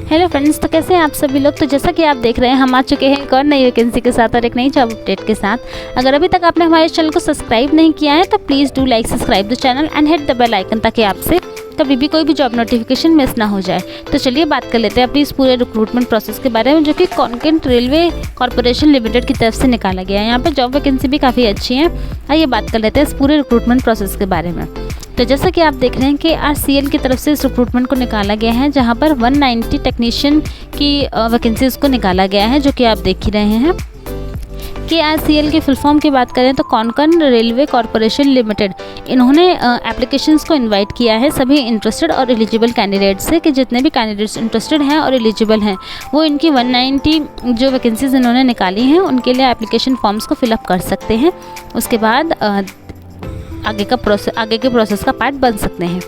Hello friends, तो कैसे हैं आप सभी लोग। तो जैसा कि आप देख रहे हैं, हम आ चुके हैं एक और नई वैकेंसी के साथ और एक नई जॉब अपडेट के साथ। अगर अभी तक आपने हमारे चैनल को सब्सक्राइब नहीं किया है तो please do like subscribe the channel and hit the bell icon, ताकि आपसे कभी भी कोई भी जॉब नोटिफिकेशन मिस ना हो जाए। तो चलिए बात कर लेते हैं अपनी इस पूरे रिक्रूटमेंट प्रोसेस के बारे में, जो कि कॉन्केंट रेलवे कॉर्पोरेशन लिमिटेड की तरफ से निकाला गया है। यहाँ पर जॉब वैकेंसी भी काफ़ी अच्छी है। आइए बात कर लेते हैं इस पूरे रिक्रूटमेंट प्रोसेस के बारे में। तो जैसा कि आप देख रहे हैं कि RCL की तरफ से इस रिक्रूटमेंट को निकाला गया है, जहां पर 190 टेक्नीशियन की वैकेंसीज को निकाला गया है, जो कि आप देख ही रहे हैं। कि RCL की फुल फॉर्म की बात करें तो कॉन्कन रेलवे कॉर्पोरेशन लिमिटेड, इन्होंने एप्लीकेशंस को इनवाइट किया है सभी इंटरेस्टेड और एलिजिबल कैंडिडेट्स से, कि जितने भी कैंडिडेट्स इंटरेस्टेड हैं और एलिजिबल हैं वो इनकी 190 जो वैकेंसीज इन्होंने निकाली हैं उनके लिए एप्लीकेशन फॉर्म्स को फिलअप कर सकते हैं। उसके बाद आगे के प्रोसेस का पार्ट बन सकते हैं।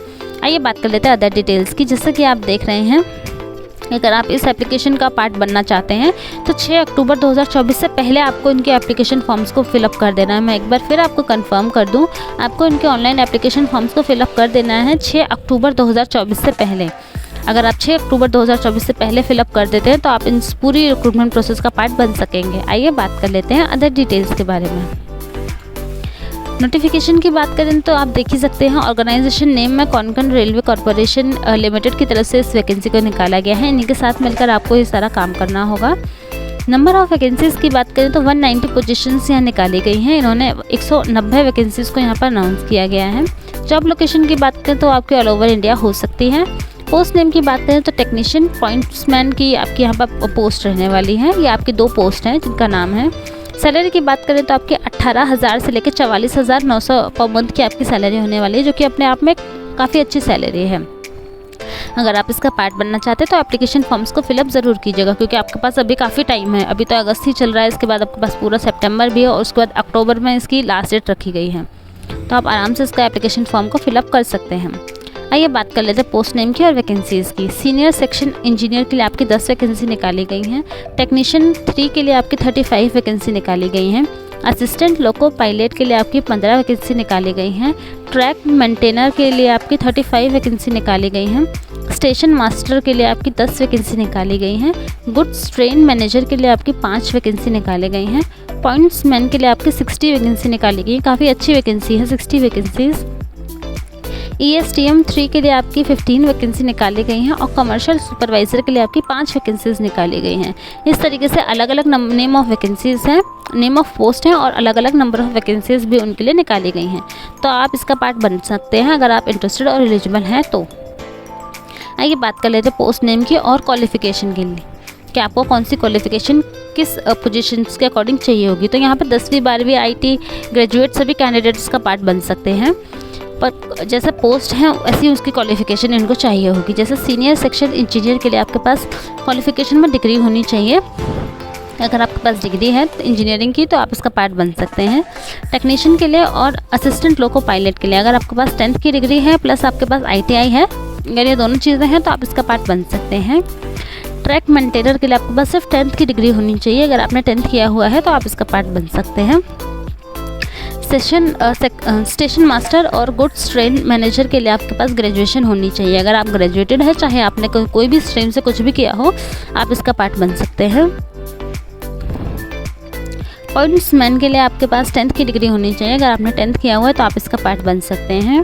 आइए बात कर लेते हैं अदर डिटेल्स की। जैसे कि आप देख रहे हैं, अगर आप इस एप्लीकेशन का पार्ट बनना चाहते हैं तो 6 अक्टूबर 2024 से पहले आपको इनके एप्लीकेशन फॉर्म्स को फिलअप कर देना है। मैं एक बार फिर आपको कंफर्म कर दूं, आपको इनके ऑनलाइन एप्लीकेशन फॉर्म्स को फिलअप कर देना है 6 अक्टूबर 2024 से पहले। अगर आप 6 अक्टूबर 2024 से पहले फिलअप कर देते हैं तो आप इन पूरी रिक्रूटमेंट प्रोसेस का पार्ट बन सकेंगे। आइए बात कर लेते हैं अदर डिटेल्स के बारे में। नोटिफिकेशन की बात करें तो आप देख ही सकते हैं, ऑर्गेनाइजेशन नेम में कॉन्कन रेलवे कॉर्पोरेशन लिमिटेड की तरफ से इस वैकेंसी को निकाला गया है। इन्हीं के साथ मिलकर आपको ये सारा काम करना होगा। नंबर ऑफ वैकेंसीज़ की बात करें तो 190 पोजीशंस यहाँ निकाली गई हैं। इन्होंने 190 वैकेंसीज़ को यहाँ पर अनाउंस किया गया है। जॉब लोकेशन की बात करें तो आपके ऑल ओवर इंडिया हो सकती है। पोस्ट नेम की बात करें तो टेक्नीशियन पॉइंट्समैन की आपकी यहाँ पर पोस्ट रहने वाली है। ये आपकी 2 पोस्ट हैं जिनका नाम है। सैलरी की बात करें तो आपके 18,000 से लेकर 44,900 पर मंथ की आपकी सैलरी होने वाली है, जो कि अपने आप में काफ़ी अच्छी सैलरी है। अगर आप इसका पार्ट बनना चाहते हैं तो एप्लीकेशन फॉर्म्स को फिलअप ज़रूर कीजिएगा, क्योंकि आपके पास अभी काफ़ी टाइम है। अभी तो अगस्त ही चल रहा है, इसके बाद आपके पास पूरा सितंबर भी है और उसके बाद अक्टूबर में इसकी लास्ट डेट रखी गई है। तो आप आराम से इसका एप्लीकेशन फॉर्म को फिलअप कर सकते हैं। आइए बात कर लेते हैं पोस्ट नेम की और वैकेंसीज़ की। सीनियर सेक्शन इंजीनियर के लिए आपकी 10 वैकेंसी निकाली गई हैं। टेक्नीशियन 3 के लिए आपकी 35 वैकेंसी निकाली गई हैं। असिस्टेंट लोको पायलट के लिए आपकी 15 वैकेंसी निकाली गई हैं। ट्रैक मेंटेनर के लिए आपकी 35 वैकेंसी निकाली गई हैं। स्टेशन मास्टर के लिए आपकी 10 वैकेंसी निकाली गई हैं। गुड्स ट्रेन मैनेजर के लिए आपकी 5 वैकेंसी निकाली गई हैं। पॉइंट्समैन के लिए आपकी 60 वैकेंसी निकाली गई। काफ़ी अच्छी वैकेंसी है, 60 वैकेंसीज़। ESTM 3 के लिए आपकी 15 वैकेंसी निकाली गई हैं और कमर्शियल सुपरवाइज़र के लिए आपकी 5 वैकेंसीज़ निकाली गई हैं। इस तरीके से अलग अलग नेम ऑफ वैकेंसीज़ हैं, नेम ऑफ पोस्ट हैं और अलग अलग नंबर ऑफ़ वैकेंसीज़ भी उनके लिए निकाली गई हैं। तो आप इसका पार्ट बन सकते हैं अगर आप इंटरेस्टेड और एलिजिबल हैं तो। आइए बात कर लेते हैं पोस्ट नेम की और क्वालिफ़िकेशन के लिए, कि आपको कौन सी क्वालिफ़िकेशन किस पोजीशंस के अकॉर्डिंग चाहिए होगी। तो यहाँ पर 10वीं 12वीं IT ग्रेजुएट सभी कैंडिडेट्स का पार्ट बन सकते हैं, पर जैसे पोस्ट हैं वैसी उसकी क्वालिफ़िकेशन इनको चाहिए होगी। जैसे सीनियर सेक्शन इंजीनियर के लिए आपके पास क्वालिफ़िकेशन में डिग्री होनी चाहिए। अगर आपके पास डिग्री है तो इंजीनियरिंग की, तो आप इसका पार्ट बन सकते हैं। टेक्नीशियन के लिए और असिस्टेंट लोको पायलट के लिए अगर आपके पास 10th की डिग्री है प्लस आपके पास ITI है, अगर ये दोनों चीज़ें हैं तो आप इसका पार्ट बन सकते हैं। ट्रैक मेंटेनर के लिए आपके पास सिर्फ 10th की डिग्री होनी चाहिए। अगर आपने 10th किया हुआ है तो आप इसका पार्ट बन सकते हैं। स्टेशन मास्टर और गुड्स ट्रेन मैनेजर के लिए आपके पास ग्रेजुएशन होनी चाहिए। अगर आप ग्रेजुएटेड है, चाहे आपने कोई भी स्ट्रीम से कुछ भी किया हो, आप इसका पार्ट बन सकते हैं। पॉइंट्समैन के लिए आपके पास 10th की डिग्री होनी चाहिए। अगर आपने 10th किया हुआ है तो आप इसका पार्ट बन सकते हैं।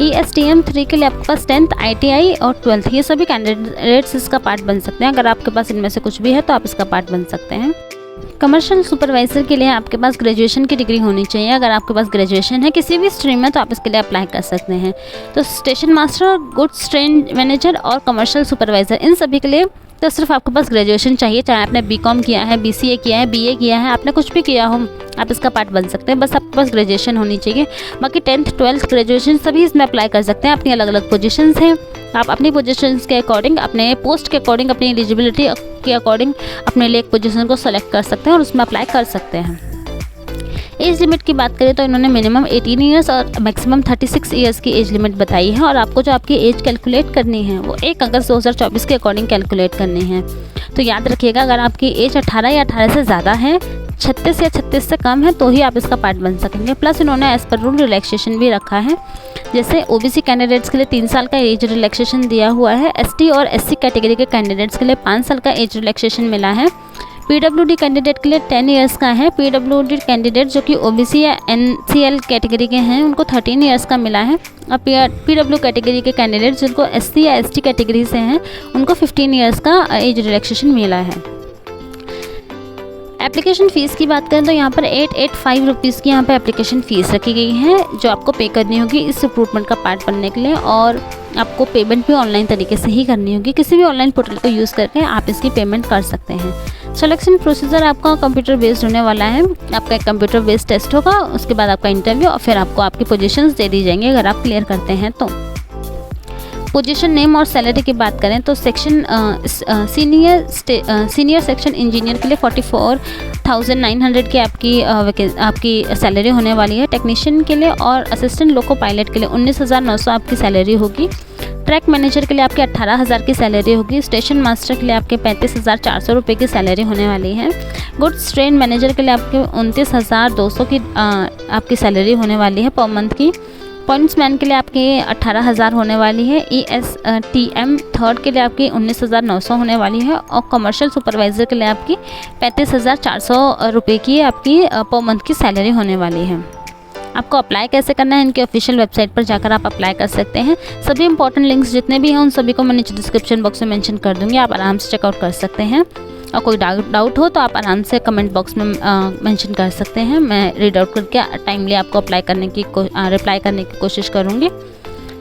ESTM 3 के लिए आपके पास 10th ITI और 12th, ये सभी कैंडिडेट्स इसका पार्ट बन सकते हैं। अगर आपके पास इनमें से कुछ भी है तो आप इसका पार्ट बन सकते हैं। कमर्शियल सुपरवाइज़र के लिए आपके पास ग्रेजुएशन की डिग्री होनी चाहिए। अगर आपके पास ग्रेजुएशन है किसी भी स्ट्रीम में तो आप इसके लिए अप्लाई कर सकते हैं। तो station master, goods train manager और कमर्शियल सुपरवाइज़र, इन सभी के लिए तो सिर्फ आपके पास ग्रेजुएशन चाहिए। चाहे आपने BCom किया है, BCA किया है, BA किया है, आपने कुछ भी किया हो, आप इसका पार्ट बन सकते हैं। बस आपके पास ग्रेजुएशन होनी चाहिए। बाकी 10th 12th ग्रेजुएशन सभी इसमें अप्लाई कर सकते हैं। अपनी अलग अलग पोजीशंस हैं, आप अपनी पोजीशंस के अकॉर्डिंग, अपने पोस्ट के अकॉर्डिंग, अपनी एलिजिबिलिटी के अकॉर्डिंग अपने लिए एक पोजीशन को सेलेक्ट कर सकते हैं और उसमें अप्लाई कर सकते हैं। एज लिमिट की बात करें तो इन्होंने मिनिमम 18 ईयर्स और मैक्सिमम 36 ईयर्स की एज लिमिट बताई है। और आपको जो आपकी एज कैलकुलेट करनी है वो 1 अगस्त 2024 के अकॉर्डिंग कैलकुलेट करनी है। तो याद रखिएगा, अगर आपकी एज 18 या 18 से ज़्यादा है, 36 या 36 से कम है तो ही आप इसका पार्ट बन सकेंगे। प्लस इन्होंने एज पर रूल रिलैक्सेशन भी रखा है, जैसे ओबीसी कैंडिडेट्स के लिए 3 साल का एज रिलैक्सेशन दिया हुआ है। एसटी और एससी कैटेगरी के कैंडिडेट्स के लिए 5 साल का एज रिलैक्सेशन मिला है। पीडब्ल्यूडी कैंडिडेट के लिए 10 इयर्स का है। पीडब्ल्यूडी कैंडिडेट जो कि ओबीसी या एनसीएल कैटेगरी के हैं उनको 13 इयर्स का मिला है। और पीडब्ल्यू कैटेगरी के कैंडिडेट जिनको एससी या एसटी कैटेगरी से हैं उनको 15 इयर्स का एज रिलैक्सेशन मिला है। एप्लीकेशन फ़ीस की बात करें तो यहाँ पर 885 रुपीज़ की यहाँ पर एप्लीकेशन फ़ीस रखी गई है जो आपको पे करनी होगी इस रिक्रूटमेंट का पार्ट बनने के लिए। और आपको पेमेंट भी ऑनलाइन तरीके से ही करनी होगी, किसी भी ऑनलाइन पोर्टल को यूज़ करके आप इसकी पेमेंट कर सकते हैं। सिलेक्शन प्रोसीजर आपका कंप्यूटर बेस्ड होने वाला है। आपका एक कंप्यूटर बेस्ड टेस्ट होगा, उसके बाद आपका इंटरव्यू और फिर आपको आपकी पोजीशंस दे दी जाएंगी अगर आप क्लियर करते हैं तो। पोजीशन नेम और सैलरी की बात करें तो सेक्शन सीनियर सेक्शन इंजीनियर के लिए 44,900 की आपकी सैलरी होने वाली है। टेक्नीशियन के लिए और असिस्टेंट लोको पायलट के लिए 19,900 आपकी सैलरी होगी। ट्रैक मैनेजर के लिए आपके 18,000 की सैलरी होगी। स्टेशन मास्टर के लिए आपके 35,400 रुपये की सैलरी होने वाली है। गुड्स ट्रेन मैनेजर के लिए आपके 29,200 की आपकी सैलरी होने वाली है पर मंथ की। पॉइंट्समैन के लिए आपके 18,000 होने वाली है। ESTM थर्ड के लिए आपकी 19,900 होने वाली है। और कमर्शियल सुपरवाइज़र के लिए आपकी 35,400 रुपये की आपकी पर मंथ की सैलरी होने वाली है। आपको अप्लाई कैसे करना है, इनके ऑफिशियल वेबसाइट पर जाकर आप अप्लाई कर सकते हैं। सभी इंपॉर्टेंट लिंक्स जितने भी हैं उन सभी को मैं नीचे डिस्क्रिप्शन बॉक्स में मेंशन कर दूँगी, आप आराम से चेकआउट कर सकते हैं। और कोई डाउट हो तो आप आराम से कमेंट बॉक्स में मेंशन कर सकते हैं, मैं रीड आउट करके टाइमली आपको रिप्लाई करने की कोशिश करूँगी।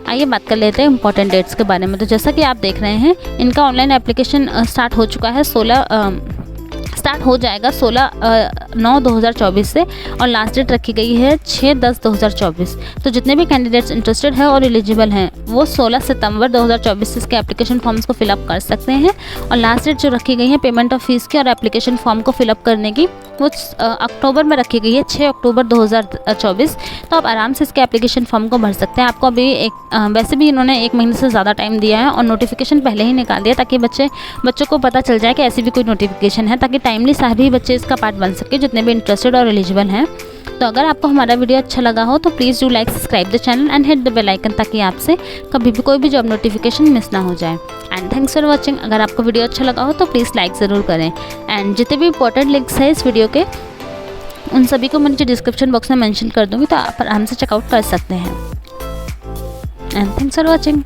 आइए बात कर लेते हैं इंपॉर्टेंट डेट्स के बारे में। तो जैसा कि आप देख रहे हैं इनका ऑनलाइन एप्लीकेशन स्टार्ट हो चुका है, स्टार्ट हो जाएगा 16/9/2024 से और लास्ट डेट रखी गई है 6/10/2024। तो जितने भी कैंडिडेट्स इंटरेस्टेड है और एलिजिबल हैं वो 16 सितंबर 2024 से इसके एप्लीकेशन फॉर्म्स को फिलअप कर सकते हैं। और लास्ट डेट जो रखी गई है पेमेंट ऑफ फीस की और एप्लीकेशन फॉर्म को फिलअप करने की वो अक्टूबर में रखी गई है, 6 अक्टूबर 2024। तो आप आराम से इसके एप्लीकेशन फॉर्म को भर सकते हैं। आपको अभी वैसे भी इन्होंने 1 महीने से ज़्यादा टाइम दिया है और नोटिफिकेशन पहले ही निकाल दिया ताकि बच्चों को पता चल जाए कि ऐसी भी कोई नोटिफिकेशन है, ताकि टाइमली सभी बच्चे इसका पार्ट बन सके जितने भी इंटरेस्टेड और एलिजिबल हैं। तो अगर आपको हमारा वीडियो अच्छा लगा हो तो please do like subscribe the channel and hit the bell icon ताकि आपसे कभी भी कोई भी जॉब नोटिफिकेशन मिस ना हो जाए। And thanks for watching. अगर आपको वीडियो अच्छा लगा हो तो प्लीज़ लाइक ज़रूर करें। एंड जितने भी इंपॉर्टेंट लिंक्स हैं इस वीडियो के उन सभी को मैं नीचे डिस्क्रिप्शन बॉक्स में मेंशन कर दूँगी, तो आप आराम से चेकआउट कर सकते हैं। And thanks for watching.